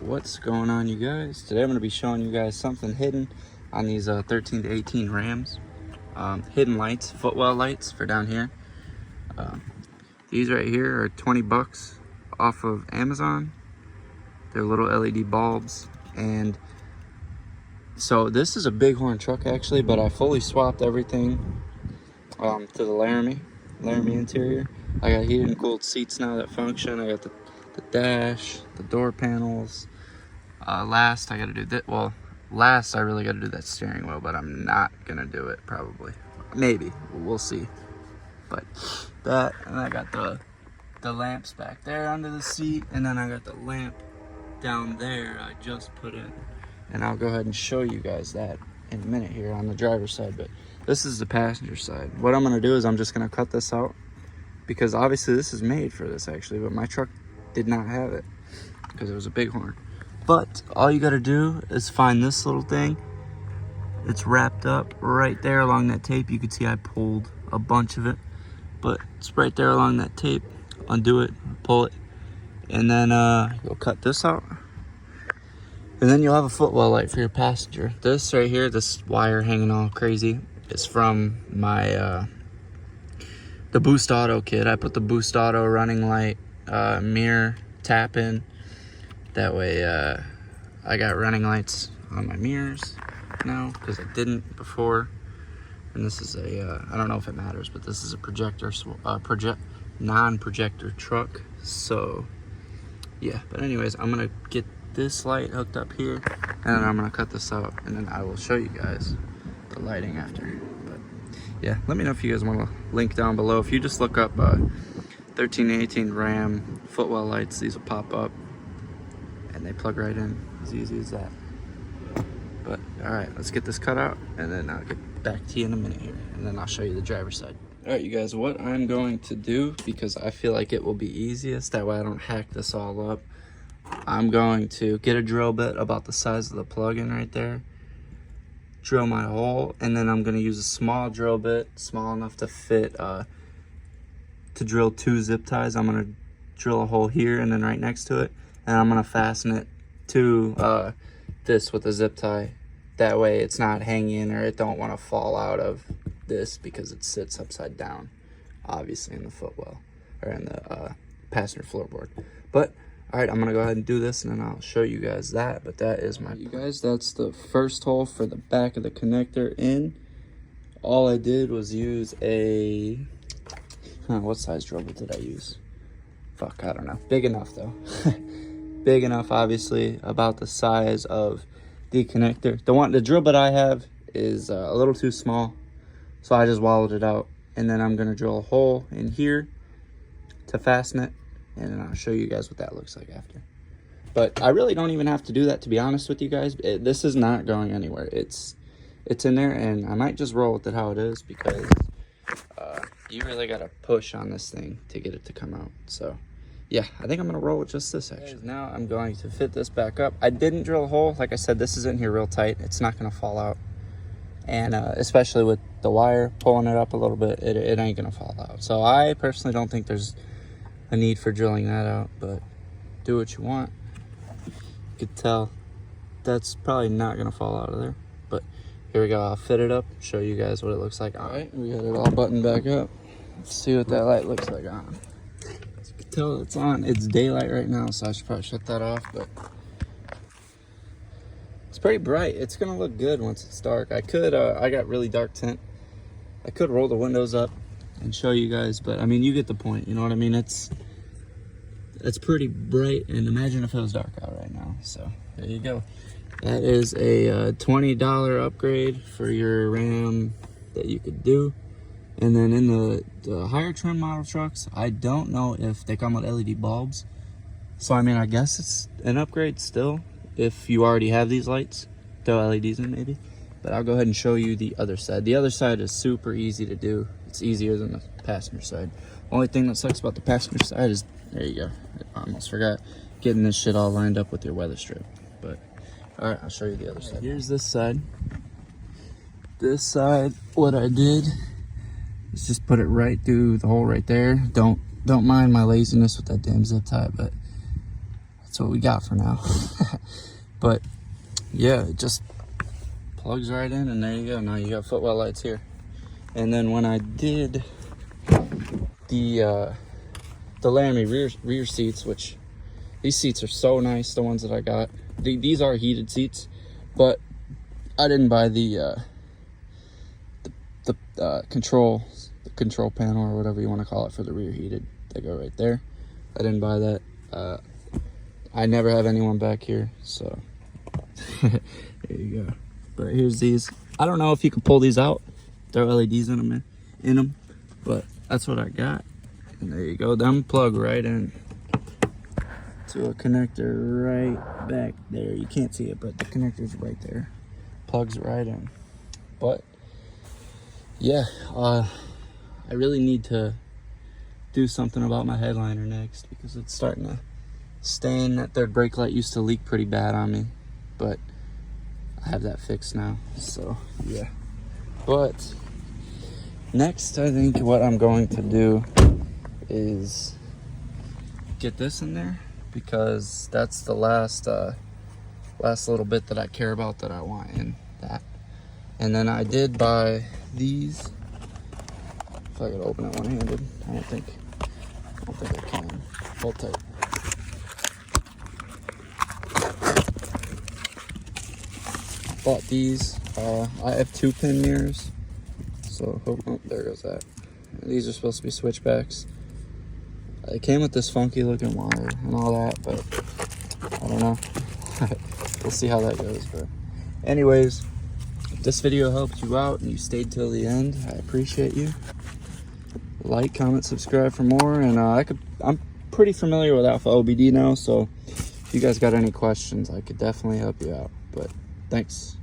What's going on, you guys? Today I'm going to be showing you guys something hidden on these 13 to 18 Rams. Hidden lights, footwell lights for down here. These right here are 20 bucks off of Amazon. They're little LED bulbs, and so this is a bighorn truck actually, but I fully swapped everything to the Laramie interior. I got heated and cooled seats now that function. I got the dash, the door panels. Last I gotta do that. Well, last I really gotta do that steering wheel, but I'm not gonna do it probably. Maybe, we'll see. But that, and I got the lamps back there under the seat, and then I got the lamp down there I just put in. And I'll go ahead and show you guys that in a minute here on the driver's side, but this is the passenger side. What I'm gonna do is I'm just gonna cut this out, because obviously this is made for this actually, but my truck did not have it because it was a bighorn. But all you gotta do is find this little thing. It's wrapped up right there along that tape. You can see I pulled a bunch of it, but it's right there along that tape. Undo it, pull it, and then you'll cut this out. And then you'll have a footwell light for your passenger. This right here, this wire hanging all crazy, is from my the Boost Auto kit. I put the Boost Auto running light, mirror tap in. That way I got running lights on my mirrors now, because I didn't before. And this is a I don't know if it matters, but this is a projector non-projector truck. So yeah, but anyways, I'm gonna get this light hooked up here, and then I'm gonna cut this out, and then I will show you guys the lighting after. But yeah, let me know if you guys want to link down below. If you just look up 13 to 18 Ram footwell lights, these will pop up and they plug right in, as easy as that. But all right, let's get this cut out, and then I'll get back to you in a minute here, and then I'll show you the driver's side. All right, you guys, what I'm going to do, because I feel like it will be easiest, that way I don't hack this all up, I'm going to get a drill bit about the size of the plug-in right there, drill my hole, and then I'm going to use a small drill bit, small enough to fit, to drill 2 zip ties. I'm going to drill a hole here and then right next to it, and I'm going to fasten it to this with a zip tie. That way it's not hanging, or it don't want to fall out of this because it sits upside down, obviously, in the footwell, or in the passenger floorboard. But all right, I'm gonna go ahead and do this, and then I'll show you guys that. But that is my, you guys, that's the first hole for the back of the connector in. All I did was use a, what size drill bit did I use? Fuck, I don't know. Big enough though. Big enough, obviously, about the size of the connector. The drill bit I have is a little too small, so I just wallowed it out, and then I'm gonna drill a hole in here to fasten it, and then I'll show you guys what that looks like after. But I really don't even have to do that, to be honest with you guys. This is not going anywhere. It's in there, and I might just roll with it how it is, because you really gotta push on this thing to get it to come out. So yeah, I think I'm gonna roll with just this actually. Now I'm going to fit this back up. I didn't drill a hole. Like I said, this is in here real tight. It's not gonna fall out. And especially with the wire pulling it up a little bit, it ain't gonna fall out. So I personally don't think there's a need for drilling that out, but do what you want. You could tell that's probably not gonna fall out of there. But here we go, I'll fit it up, show you guys what it looks like. All right, we got it all buttoned back up. Let's see what that light looks like on. As you can tell, it's on. It's daylight right now, so I should probably shut that off, but it's pretty bright. It's gonna look good once it's dark. I could, I got really dark tint. I could roll the windows up and show you guys, but I mean, you get the point, you know what I mean? It's pretty bright, and imagine if it was dark out right now. So there you go. That is a $20 upgrade for your Ram that you could do. And then in the higher trim model trucks, I don't know if they come with LED bulbs. So I mean, I guess it's an upgrade still if you already have these lights, throw LEDs in maybe. But I'll go ahead and show you the other side. The other side is super easy to do. It's easier than the passenger side. Only thing that sucks about the passenger side is, there you go, I almost forgot, getting this shit all lined up with your weather strip. But all right, I'll show you the other side. Here's this side. This side, what I did is just put it right through the hole right there. Don't mind my laziness with that damn zip tie, but that's what we got for now. But yeah, it just plugs right in, and there you go. Now you got footwell lights here. And then when I did the Laramie rear seats, which these seats are so nice, the ones that I got. These are heated seats, but I didn't buy the control panel or whatever you want to call it for the rear heated. They go right there. I didn't buy that. I never have anyone back here, so there you go. But here's these. I don't know if you can pull these out. There are LEDs in them, but that's what I got. And there you go. Them plug right in to a connector right back there. You can't see it, but the connector's right there. Plugs right in. But yeah, I really need to do something about my headliner next, because it's starting to stain. That third brake light used to leak pretty bad on me, but I have that fixed now. So yeah. But next, I think what I'm going to do is get this in there, because that's the last little bit that I care about that I want in that. And then I did buy these. If I could open it one-handed, I don't think I can. Hold tight. Bought these. I have 2-pin mirrors, so oh, there goes that. These are supposed to be switchbacks. It came with this funky looking wire and all that, but I don't know. We'll see how that goes. But anyways, if this video helped you out and you stayed till the end, I appreciate you. Like, comment, subscribe for more. And I'm pretty familiar with Alpha OBD now, so if you guys got any questions, I could definitely help you out. But thanks.